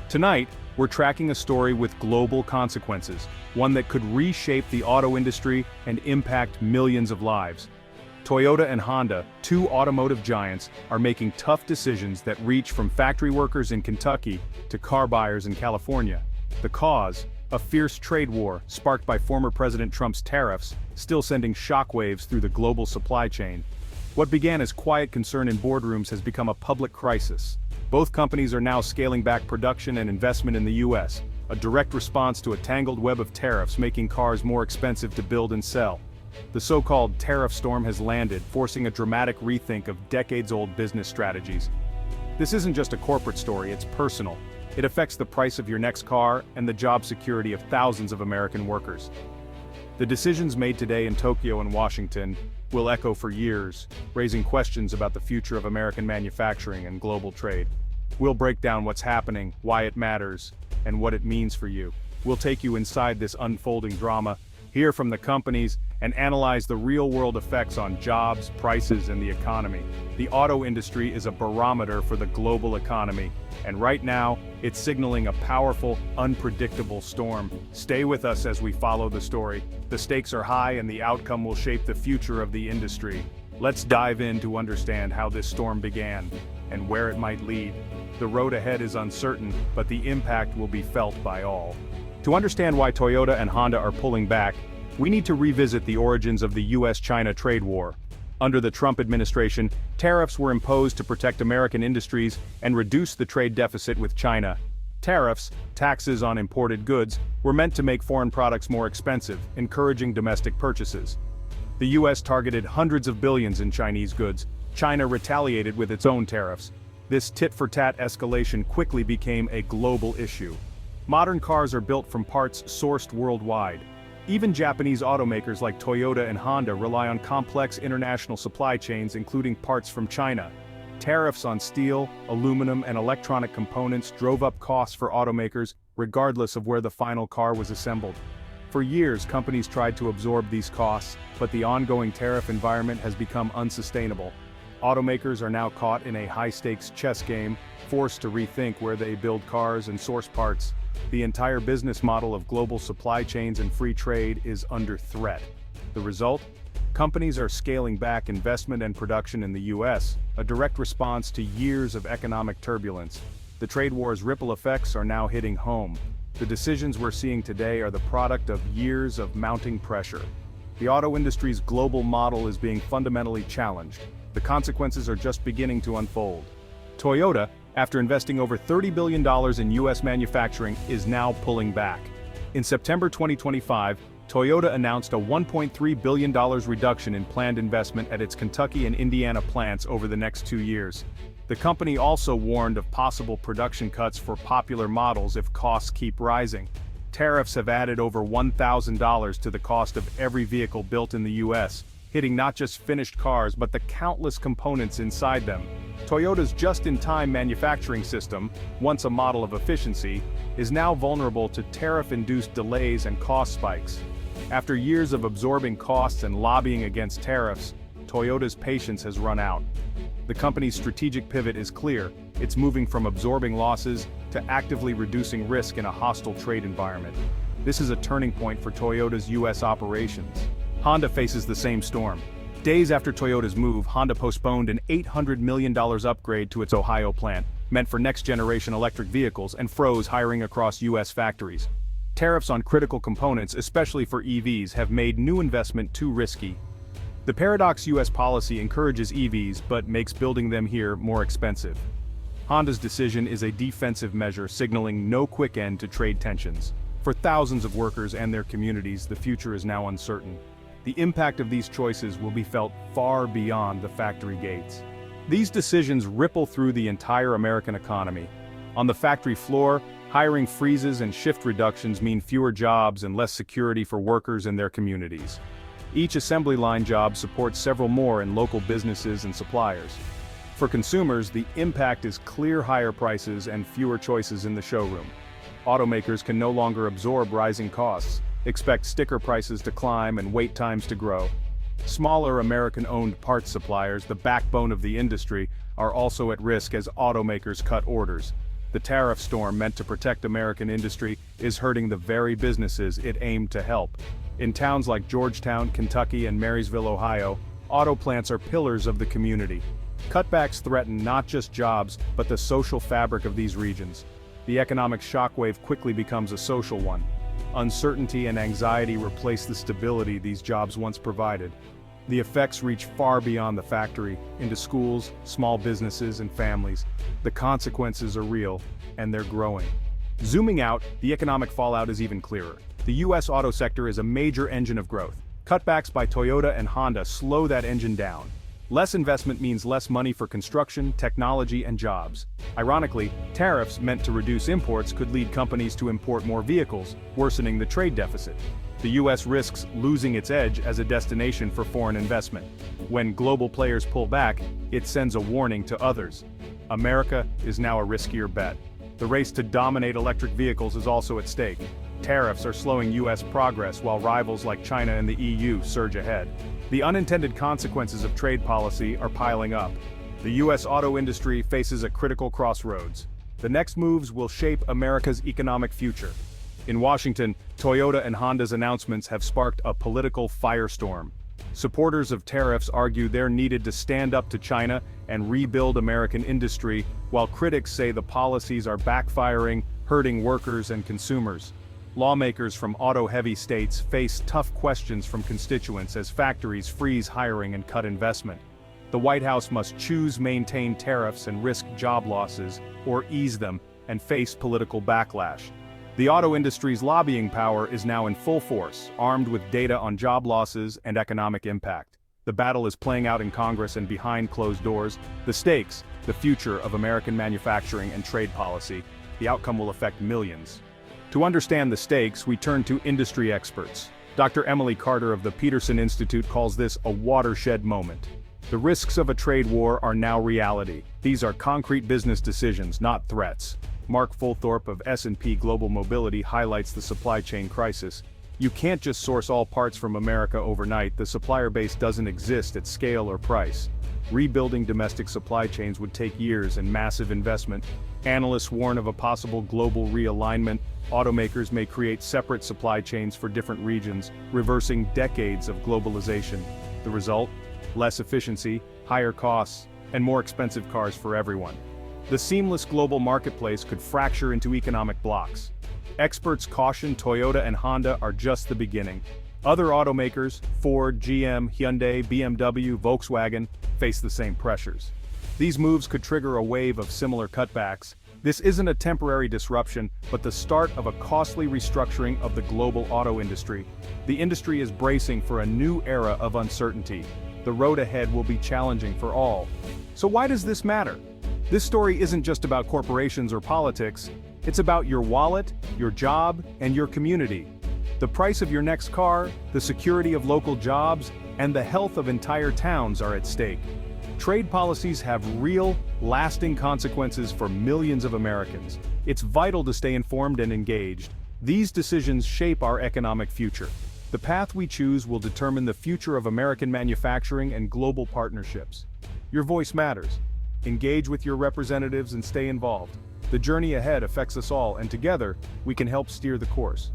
Tonight, we're tracking a story with global consequences, one that could reshape the auto industry and impact millions of lives. Toyota and Honda, two automotive giants, are making tough decisions that reach from factory workers in Kentucky to car buyers in California. The cause? A fierce trade war sparked by former President Trump's tariffs, still sending shockwaves through the global supply chain. What began as quiet concern in boardrooms has become a public crisis. Both companies are now scaling back production and investment in the U.S., a direct response to a tangled web of tariffs making cars more expensive to build and sell. The so-called tariff storm has landed, forcing a dramatic rethink of decades-old business strategies. This isn't just a corporate story, it's personal. It affects the price of your next car and the job security of thousands of American workers. The decisions made today in Tokyo and Washington will echo for years, raising questions about the future of American manufacturing and global trade. We'll break down what's happening, why it matters, and what it means for you. We'll take you inside this unfolding drama, hear from the companies, and analyze the real-world effects on jobs, prices, and the economy. The auto industry is a barometer for the global economy, and right now, it's signaling a powerful, unpredictable storm. Stay with us as we follow the story. The stakes are high and the outcome will shape the future of the industry. Let's dive in to understand how this storm began and where it might lead. The road ahead is uncertain, but the impact will be felt by all. To understand why Toyota and Honda are pulling back, we need to revisit the origins of the US-China trade war. Under the Trump administration, tariffs were imposed to protect American industries and reduce the trade deficit with China. Tariffs, taxes on imported goods, were meant to make foreign products more expensive, encouraging domestic purchases. The US targeted hundreds of billions in Chinese goods. China retaliated with its own tariffs. This tit-for-tat escalation quickly became a global issue. Modern cars are built from parts sourced worldwide. Even Japanese automakers like Toyota and Honda rely on complex international supply chains, including parts from China. Tariffs on steel, aluminum, and electronic components drove up costs for automakers, regardless of where the final car was assembled. For years, companies tried to absorb these costs, but the ongoing tariff environment has become unsustainable. Automakers are now caught in a high-stakes chess game, forced to rethink where they build cars and source parts. The entire business model of global supply chains and free trade is under threat. The result? Companies are scaling back investment and production in the US, a direct response to years of economic turbulence. The trade war's ripple effects are now hitting home. The decisions we're seeing today are the product of years of mounting pressure. The auto industry's global model is being fundamentally challenged. The consequences are just beginning to unfold. Toyota, after investing over $30 billion in US manufacturing, is now pulling back. In September 2025, Toyota announced a $1.3 billion reduction in planned investment at its Kentucky and Indiana plants over the next 2 years. The company also warned of possible production cuts for popular models if costs keep rising. Tariffs have added over $1,000 to the cost of every vehicle built in the US, hitting not just finished cars but the countless components inside them. Toyota's just-in-time manufacturing system, once a model of efficiency, is now vulnerable to tariff-induced delays and cost spikes. After years of absorbing costs and lobbying against tariffs, Toyota's patience has run out. The company's strategic pivot is clear. It's moving from absorbing losses to actively reducing risk in a hostile trade environment. This is a turning point for Toyota's US operations. Honda faces the same storm. Days after Toyota's move, Honda postponed an $800 million upgrade to its Ohio plant, meant for next-generation electric vehicles, and froze hiring across US factories. Tariffs on critical components, especially for EVs, have made new investment too risky. The paradox: US policy encourages EVs but makes building them here more expensive. Honda's decision is a defensive measure signaling no quick end to trade tensions. For thousands of workers and their communities, the future is now uncertain. The impact of these choices will be felt far beyond the factory gates. These decisions ripple through the entire American economy. On the factory floor, hiring freezes and shift reductions mean fewer jobs and less security for workers and their communities. Each assembly line job supports several more in local businesses and suppliers. For consumers, the impact is clear: higher prices and fewer choices in the showroom. Automakers can no longer absorb rising costs, expect sticker prices to climb and wait times to grow. Smaller American-owned parts suppliers, the backbone of the industry, are also at risk as automakers cut orders. The tariff storm meant to protect American industry is hurting the very businesses it aimed to help. In towns like Georgetown, Kentucky and Marysville, Ohio, auto plants are pillars of the community. Cutbacks threaten not just jobs, but the social fabric of these regions. The economic shockwave quickly becomes a social one. Uncertainty and anxiety replace the stability these jobs once provided. The effects reach far beyond the factory, into schools, small businesses, and families. The consequences are real, and they're growing. Zooming out, the economic fallout is even clearer. The U.S. auto sector is a major engine of growth. Cutbacks by Toyota and Honda slow that engine down. Less investment means less money for construction, technology, and jobs. Ironically, tariffs meant to reduce imports could lead companies to import more vehicles, worsening the trade deficit. The U.S. risks losing its edge as a destination for foreign investment. When global players pull back, it sends a warning to others. America is now a riskier bet. The race to dominate electric vehicles is also at stake. Tariffs are slowing U.S. progress while rivals like China and the EU surge ahead. The unintended consequences of trade policy are piling up. The U.S. auto industry faces a critical crossroads. The next moves will shape America's economic future. In Washington, Toyota and Honda's announcements have sparked a political firestorm. Supporters of tariffs argue they're needed to stand up to China and rebuild American industry, while critics say the policies are backfiring, hurting workers and consumers. Lawmakers from auto-heavy states face tough questions from constituents as factories freeze hiring and cut investment. The White House must choose maintain tariffs and risk job losses, or ease them and face political backlash. The auto industry's lobbying power is now in full force, armed with data on job losses and economic impact. The battle is playing out in Congress and behind closed doors. The stakes, the future of American manufacturing and trade policy. The outcome will affect millions. To understand the stakes, we turn to industry experts. Dr. Emily Carter of the Peterson Institute calls this a watershed moment. The risks of a trade war are now reality. These are concrete business decisions, not threats. Mark Fulthorpe of S&P Global Mobility highlights the supply chain crisis. You can't just source all parts from America overnight. The supplier base doesn't exist at scale or price. Rebuilding domestic supply chains would take years and massive investment. Analysts warn of a possible global realignment. Automakers may create separate supply chains for different regions, reversing decades of globalization. The result? Less efficiency, higher costs, and more expensive cars for everyone. The seamless global marketplace could fracture into economic blocks. Experts caution Toyota and Honda are just the beginning. Other automakers, Ford, GM, Hyundai, BMW, Volkswagen, face the same pressures. These moves could trigger a wave of similar cutbacks. This isn't a temporary disruption, but the start of a costly restructuring of the global auto industry. The industry is bracing for a new era of uncertainty. The road ahead will be challenging for all. So why does this matter? This story isn't just about corporations or politics. It's about your wallet, your job, and your community. The price of your next car, the security of local jobs, and the health of entire towns are at stake. Trade policies have real, lasting consequences for millions of Americans. It's vital to stay informed and engaged. These decisions shape our economic future. The path we choose will determine the future of American manufacturing and global partnerships. Your voice matters. Engage with your representatives and stay involved. The journey ahead affects us all, and together, we can help steer the course.